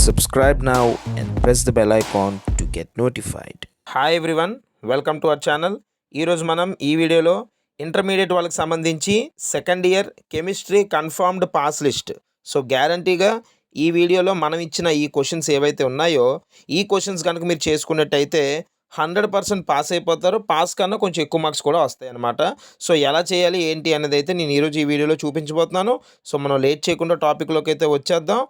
Subscribe now and press the bell icon to get notified. Hi everyone, welcome to our channel. ఈరోజు మనం ఈ వీడియోలో intermediate వాళ్ళకి సంబంధించి second year chemistry confirmed pass list. So గ్యారంటీగా ఈ వీడియోలో మనం ఇచ్చిన ఈ క్వశ్చన్స్ ఏవైతే ఉన్నాయో ఈ క్వశ్చన్స్ కనుక మీరు చేసుకున్నట్టయితే 100% పాస్ అయిపోతారు. పాస్ కన్నా కొంచెం ఎక్కువ మార్క్స్ కూడా వస్తాయి అన్నమాట. సో ఎలా చేయాలి ఏంటి అనేది అయితే నేను ఈరోజు ఈ వీడియోలో చూపించబోతున్నాను. సో మనం లేట్ చేయకుండా టాపిక్లోకి అయితే వచ్చేద్దాం.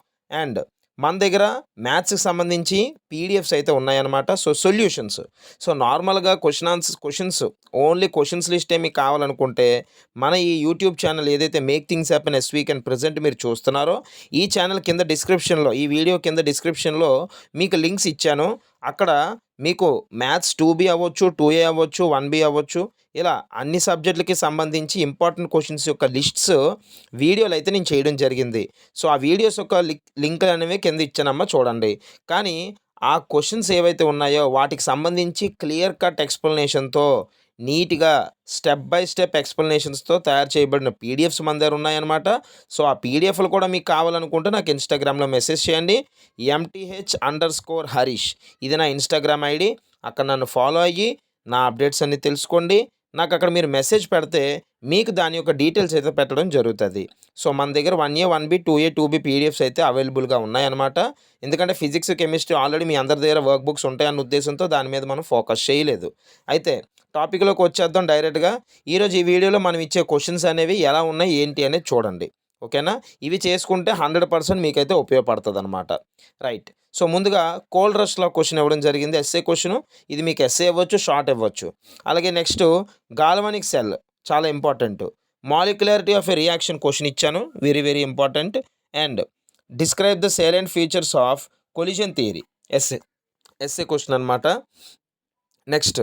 అండ్ మన దగ్గర మ్యాథ్స్కి సంబంధించి పీడిఎఫ్స్ అయితే ఉన్నాయన్నమాట. సో సొల్యూషన్స్, సో నార్మల్గా క్వశ్చన్స్ ఓన్లీ క్వశ్చన్స్ లిస్టే మీకు కావాలనుకుంటే మన ఈ యూట్యూబ్ ఛానల్ ఏదైతే make things happen S week and present మీరు చూస్తున్నారో ఈ ఛానల్ కింద డిస్క్రిప్షన్లో, ఈ వీడియో కింద డిస్క్రిప్షన్లో మీకు లింక్స్ ఇచ్చాను. అక్కడ మీకు మ్యాథ్స్ 2B అవ్వచ్చు, 2A అవ్వచ్చు, 1B అవ్వచ్చు, ఇలా అన్ని సబ్జెక్టులకి సంబంధించి ఇంపార్టెంట్ క్వశ్చన్స్ యొక్క లిస్ట్స్ వీడియోలు అయితే నేను చేయడం జరిగింది. సో ఆ వీడియోస్ యొక్క లింకులు అనేవి కింద ఇచ్చానమ్మా, చూడండి. కానీ ఆ క్వశ్చన్స్ ఏవైతే ఉన్నాయో వాటికి సంబంధించి క్లియర్ కట్ ఎక్స్ప్లెనేషన్తో నీట్గా స్టెప్ బై స్టెప్ ఎక్స్ప్లెనేషన్స్తో తయారు చేయబడిన పీడిఎఫ్స్ మన దగ్గర ఉన్నాయన్నమాట. సో ఆ పీడిఎఫ్లు కూడా మీకు కావాలనుకుంటే నాకు ఇన్స్టాగ్రామ్లో మెసేజ్ చేయండి. MTH_Harish ఇది నా ఇన్స్టాగ్రామ్ ఐడి. అక్కడ నన్ను ఫాలో అయ్యి నా అప్డేట్స్ అన్నీ తెలుసుకోండి. నాకు అక్కడ మీరు మెసేజ్ పెడితే మీకు దాని యొక్క డీటెయిల్స్ అయితే పెట్టడం జరుగుతుంది. సో మన దగ్గర 1A 1B 2A 2B PDFs అయితే అవైలబుల్గా ఉన్నాయన్నమాట. ఎందుకంటే ఫిజిక్స్ కెమిస్ట్రీ ఆల్రెడీ మీ అందరి దగ్గర వర్క్ బుక్స్ ఉంటాయన్న ఉద్దేశంతో దాని మీద మనం ఫోకస్ చేయలేదు. అయితే టాపిక్లోకి వచ్చేద్దాం డైరెక్ట్గా. ఈరోజు ఈ వీడియోలో మనం ఇచ్చే క్వశ్చన్స్ అనేవి ఎలా ఉన్నాయి ఏంటి అనేది చూడండి, ఓకేనా. ఇవి చేసుకుంటే 100% మీకైతే ఉపయోగపడుతుంది అనమాట. రైట్. సో ముందుగా కోల్డ్ రష్లో క్వశ్చన్ ఇవ్వడం జరిగింది, ఎస్ఏ క్వశ్చన్. ఇది మీకు ఎస్ఏ ఇవ్వచ్చు, షార్ట్ ఇవ్వచ్చు. అలాగే నెక్స్ట్ గాల్వానిక్ సెల్ చాలా important. Molecularity of a reaction question ఇచ్చాను, very very important. And describe the salient features of collision theory, SA question అనమాట. Next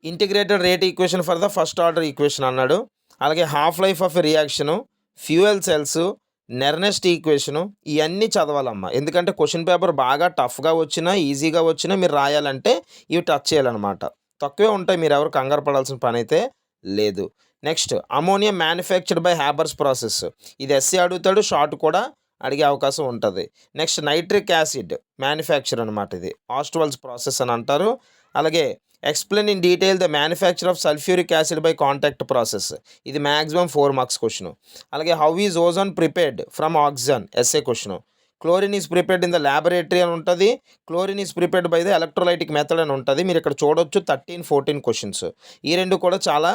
integrated rate equation for the first order equation అన్నాడు. అలాగే half life of a reaction, fuel cells, Nernst equation, ఇవన్నీ చదవాలమ్మా. ఎందుకంటే question paper బాగా టఫ్గా వచ్చినా ఈజీగా వచ్చినా మీరు రాయాలంటే ఇవి టచ్ చేయాలన్నమాట. తక్కువే ఉంటాయి, మీరు ఎవరు కంగారు పడాల్సిన పని అయితే లేదు. Next ammonia manufactured by Haber's process, ఇది ఎస్సీ అడుగుతాడు, షార్ట్ కూడా అడిగే అవకాశం ఉంటుంది. నెక్స్ట్ నైట్రిక్ యాసిడ్ మ్యానుఫ్యాక్చర్ అనమాట, ఇది ఆస్ట్వాల్స్ ప్రాసెస్ అని అంటారు. అలాగే explain in detail the manufacture of sulphuric acid by contact process, ఇది మ్యాక్సిమం 4 మార్క్స్ క్వశ్చన్. అలాగే how is ozone prepared from oxygen, SA question. Chlorine is prepared in the laboratory అని ఉంటుంది. Chlorine is prepared by the electrolytic method అని ఉంటుంది. మీరు ఇక్కడ చూడొచ్చు 13, 14 questions. ఈ రెండు కూడా చాలా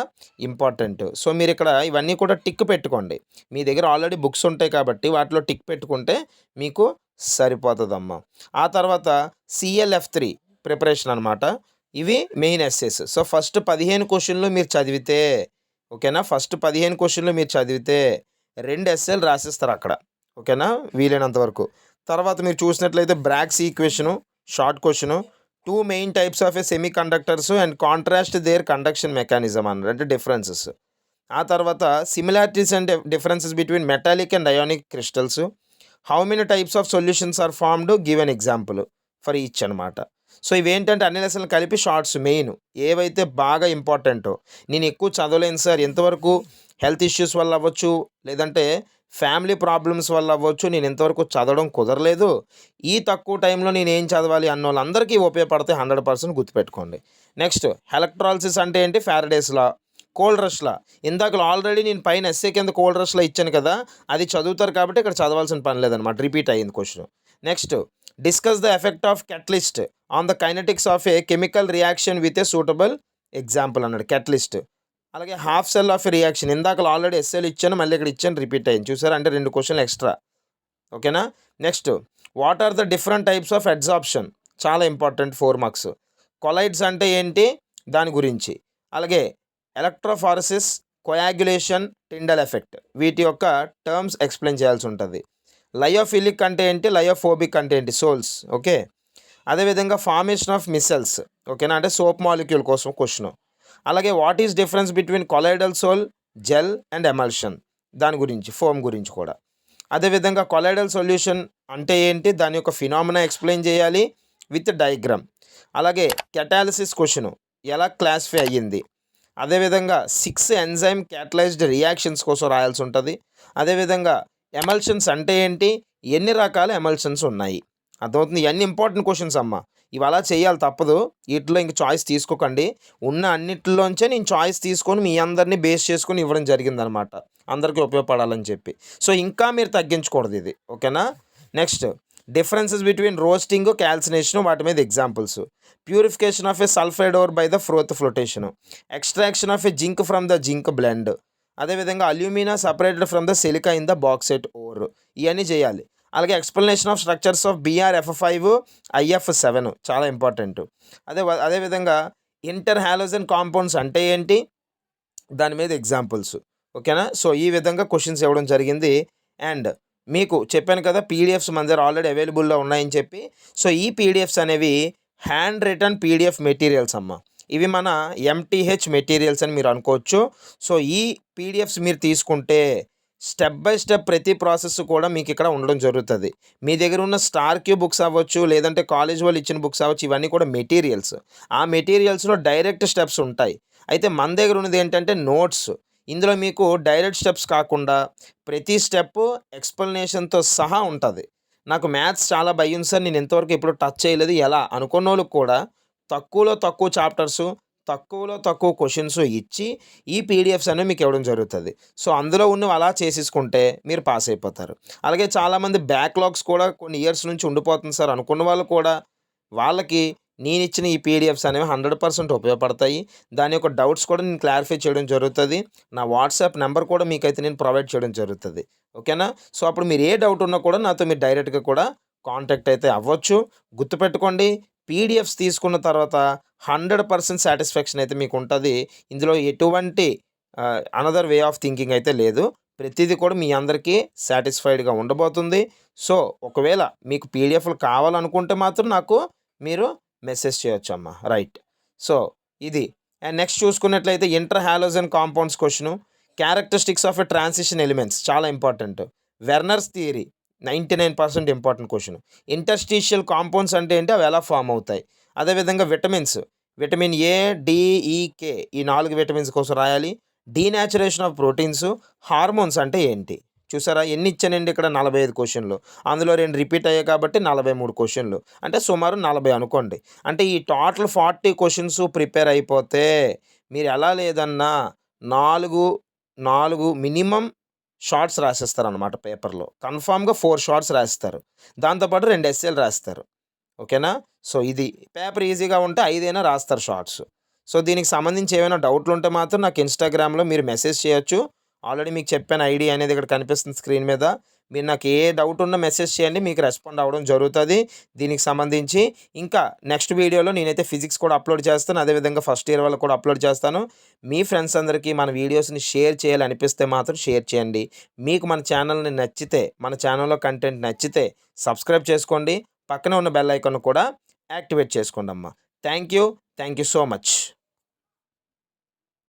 ఇంపార్టెంట్. సో మీరు ఇక్కడ ఇవన్నీ కూడా టిక్ పెట్టుకోండి. మీ దగ్గర ఆల్రెడీ బుక్స్ ఉంటాయి కాబట్టి వాటిలో టిక్ పెట్టుకుంటే మీకు సరిపోతుందమ్మా. ఆ తర్వాత CLF3 ప్రిపరేషన్ అనమాట. ఇవి మెయిన్ ఎస్సేస్. సో ఫస్ట్ 15 క్వశ్చన్లు మీరు చదివితే, ఓకేనా, ఫస్ట్ 15 క్వశ్చన్లు మీరు చదివితే 2 ఎస్ఏలు రాసేస్తారు అక్కడ, ఓకేనా, వీలైనంత వరకు. తర్వాత మీరు చూసినట్లయితే Bragg's equation, short question, 2 main types of a semiconductors and contrast their conduction mechanism అన్నారు, అంటే డిఫరెన్సెస్. ఆ తర్వాత similarities and differences between metallic and ionic crystals, how many types of solutions are formed, give an example for each అనమాట. So ఇవేంటంటే అన్ని లెసన్లు కలిపి shorts main ఏవైతే బాగా ఇంపార్టెంటో. నేను ఎక్కువ చదవలేను సార్, ఎంతవరకు హెల్త్ ఇష్యూస్ వల్ల అవ్వచ్చు, లేదంటే ఫ్యామిలీ ప్రాబ్లమ్స్ వల్ల అవ్వచ్చు, నేను ఇంతవరకు చదవడం కుదరలేదు, ఈ తక్కువ టైంలో నేను ఏం చదవాలి అన్న వాళ్ళందరికీ ఉపయోగపడతాయి, 100% గుర్తుపెట్టుకోండి. నెక్స్ట్ ఎలక్ట్రాలిసిస్ అంటే ఏంటి, ఫారడేస్ లా. కోల్డ్ రష్లా ఇందాక ఆల్రెడీ నేను పైన ఎస్ఏ కింద కోల్డ్ రష్లా ఇచ్చాను కదా, అది చదువుతారు కాబట్టి ఇక్కడ చదవాల్సిన పని లేదనమాట, రిపీట్ అయ్యింది question. Next discuss the effect of catalyst on the kinetics of A chemical reaction with a suitable example అన్నాడు, కెటలిస్ట్. అలాగే half cell of A reaction, ఇందాక ఆల్రెడీ ఎస్ఏలు ఇచ్చాను, మళ్ళీ ఇక్కడ ఇచ్చాను, రిపీట్ అయ్యింది, చూసారా, అంటే 2 క్వశ్చన్లు ఎక్స్ట్రా, ఓకేనా. Next what are the different types of adsorption, చాలా ఇంపార్టెంట్, 4 మార్క్స్. కొలైడ్స్ అంటే ఏంటి దాని గురించి. అలాగే ఎలక్ట్రోఫారసిస్, కొయాగ్యులేషన్, టిండల్ ఎఫెక్ట్, వీటి యొక్క టర్మ్స్ ఎక్స్ప్లెయిన్ చేయాల్సి ఉంటుంది. లయోఫిలిక్ అంటే ఏంటి, లయోఫోబిక్ అంటే ఏంటి, సోల్స్, ఓకే. అదేవిధంగా ఫార్మేషన్ ఆఫ్ మిసెల్స్, ఓకేనా, అంటే సోప్ మాలిక్యూల్ కోసం క్వశ్చన్. అలాగే what is difference between colloidal sol, gel and emulsion, దాని గురించి, ఫోమ్ గురించి కూడా. అదేవిధంగా కొలైడల్ సొల్యూషన్ అంటే ఏంటి, దాని యొక్క ఫినామినా ఎక్స్ప్లెయిన్ చేయాలి విత్ డయాగ్రామ్. అలాగే కెటాలిసిస్ క్వశ్చన్ ఎలా క్లాసిఫై అయ్యింది. అదేవిధంగా 6 ఎంజైమ్ క్యాటలైజ్డ్ రియాక్షన్స్ కోసం రాయాల్సి ఉంటుంది. అదేవిధంగా ఎమల్షన్స్ అంటే ఏంటి, ఎన్ని రకాల ఎమల్షన్స్ ఉన్నాయి, అర్థమవుతుంది. ఇవన్నీ ఇంపార్టెంట్ క్వశ్చన్స్ అమ్మ. ఇవి అలా చేయాలి తప్పదు. వీటిలో ఇంక చాయిస్ తీసుకోకండి. ఉన్న అన్నిటిలోంచే నేను చాయిస్ తీసుకొని మీ అందరిని బేస్ చేసుకొని ఇవ్వడం జరిగిందనమాట. అందరికీ ఉపయోగపడాలని చెప్పి. సో, ఇంకా మీరు తగ్గించకూడదు ఇది. ఓకేనా? Next differences between roasting, calcination వాటి మీద examples. Purification of a sulphide ore by the flotation. Extraction of a zinc from the zinc blende. అదేవిధంగా alumina separated from the silica in the bauxite ore. ఇవన్నీ చేయాలి. అలాగే explanation of structures of BrF5, IF7 చాలా important. అదేవిధంగా inter halogen compounds అంటే ఏంటి, దాని మీద ఎగ్జాంపుల్స్. ఓకేనా? సో, ఈ విధంగా క్వశ్చన్స్ ఇవ్వడం జరిగింది. అండ్ మీకు చెప్పాను కదా పీడిఎఫ్స్ మన దగ్గర ఆల్రెడీ అవైలబుల్లో ఉన్నాయని చెప్పి. సో, ఈ పీడిఎఫ్స్ అనేవి హ్యాండ్ రిటర్న్ పీడిఎఫ్ మెటీరియల్స్ అమ్మ. ఇవి మన MTH మెటీరియల్స్ అని మీరు అనుకోవచ్చు. సో, ఈ పీడిఎఫ్స్ మీరు తీసుకుంటే స్టెప్ బై స్టెప్ ప్రతి ప్రాసెస్ కూడా మీకు ఇక్కడ ఉండడం జరుగుతుంది. మీ దగ్గర ఉన్న స్టార్ క్యూ బుక్స్ అవ్వచ్చు, లేదంటే కాలేజ్ వాళ్ళు ఇచ్చిన బుక్స్ అవ్వచ్చు, ఇవన్నీ కూడా మెటీరియల్స్. ఆ మెటీరియల్స్లో డైరెక్ట్ స్టెప్స్ ఉంటాయి. అయితే మన దగ్గర ఉన్నది ఏంటంటే నోట్స్. ఇందులో మీకు డైరెక్ట్ స్టెప్స్ కాకుండా ప్రతి స్టెప్ ఎక్స్ప్లెనేషన్తో సహా ఉంటుంది. నాకు మ్యాథ్స్ చాలా భయం సార్, నేను ఇంతవరకు ఎప్పుడు టచ్ చేయలేదు ఎలా అనుకున్న వాళ్ళకి కూడా తక్కువలో తక్కువ చాప్టర్సు, తక్కువలో తక్కువ క్వశ్చన్స్ ఇచ్చి ఈ పీడిఎఫ్స్ అనేవి మీకు ఇవ్వడం జరుగుతుంది. సో, అందులో ఉన్నవి అలా చేసేసుకుంటే మీరు పాస్ అయిపోతారు. అలాగే చాలామంది బ్యాక్లాగ్స్ కూడా కొన్ని ఇయర్స్ నుంచి ఉండిపోతుంది సార్ అనుకున్న వాళ్ళు కూడా, వాళ్ళకి నేనిచ్చిన ఈ పీడిఎఫ్స్ అనేవి 100% ఉపయోగపడతాయి. దాని యొక్క డౌట్స్ కూడా నేను క్లారిఫై చేయడం జరుగుతుంది. నా వాట్సాప్ నెంబర్ కూడా మీకైతే నేను ప్రొవైడ్ చేయడం జరుగుతుంది. ఓకేనా? సో, అప్పుడు మీరు ఏ డౌట్ ఉన్నా కూడా నాతో మీరు డైరెక్ట్గా కూడా కాంటాక్ట్ అయితే అవ్వచ్చు. గుర్తుపెట్టుకోండి, పీడిఎఫ్స్ తీసుకున్న తర్వాత 100% సాటిస్ఫాక్షన్ అయితే మీకు ఉంటుంది. ఇందులో ఎటువంటి అనదర్ వే ఆఫ్ థింకింగ్ అయితే లేదు. ప్రతిదీ కూడా మీ అందరికీ సాటిస్ఫైడ్గా ఉండబోతుంది. సో, ఒకవేళ మీకు పీడిఎఫ్లు కావాలనుకుంటే మాత్రం నాకు మీరు మెసేజ్ చేయొచ్చమ్మా. రైట్. సో, ఇది. అండ్ నెక్స్ట్ చూసుకున్నట్లయితే inter halogen compounds question. Characteristics of a transition elements చాలా important. Werner's theory 99% important question. Interstitial compounds అంటే ఏంటి, అవి ఎలా ఫామ్ అవుతాయి. అదేవిధంగా vitamins, vitamin A, D, E, K ఈ 4 విటమిన్స్ కోసం రాయాలి. Denaturation of proteins. హార్మోన్స్ అంటే ఏంటి. చూసారా ఎన్ని ఇచ్చానండి ఇక్కడ, 45 క్వశ్చన్లు. అందులో 2 రిపీట్ అయ్యాయి కాబట్టి 43 క్వశ్చన్లు. అంటే సుమారు 40 అనుకోండి. అంటే ఈ టోటల్ 40 క్వశ్చన్స్ ప్రిపేర్ అయిపోతే మీరు ఎలా లేదన్నా 4 మినిమం షార్ట్స్ రాసేస్తారనమాట పేపర్లో. కన్ఫామ్‌గా 4 షార్ట్స్ రాస్తారు. దాంతోపాటు 2 ఎస్సేలు రాస్తారు. ఓకేనా? సో, ఇది పేపర్ ఈజీగా ఉంటే 5 అయినా రాస్తారు షార్ట్స్. సో, దీనికి సంబంధించి ఏమైనా డౌట్లు ఉంటే మాత్రం నాకు ఇన్‌స్టాగ్రామ్‌లో మీరు మెసేజ్ చేయొచ్చు. ఆల్రెడీ మీకు చెప్పాను ఐడీ అనేది ఇక్కడ కనిపిస్తుంది స్క్రీన్ మీద. మీరు నాకు ఏ డౌట్ ఉన్నా మెసేజ్ చేయండి, మీకు రెస్పాండ్ అవ్వడం జరుగుతుంది దీనికి సంబంధించి. ఇంకా నెక్స్ట్ వీడియోలో నేనైతే ఫిజిక్స్ కూడా అప్లోడ్ చేస్తాను. అదేవిధంగా ఫస్ట్ ఇయర్ వాళ్ళకి కూడా అప్లోడ్ చేస్తాను. మీ ఫ్రెండ్స్ అందరికీ మన వీడియోస్ని షేర్ చేయాలనిపిస్తే మాత్రం షేర్ చేయండి. మీకు మన ఛానల్ని నచ్చితే, మన ఛానల్లో కంటెంట్ నచ్చితే సబ్స్క్రైబ్ చేసుకోండి. పక్కనే ఉన్న బెల్ ఐకాన్ కూడా యాక్టివేట్ చేసుకోండి అమ్మా. Thank you so much.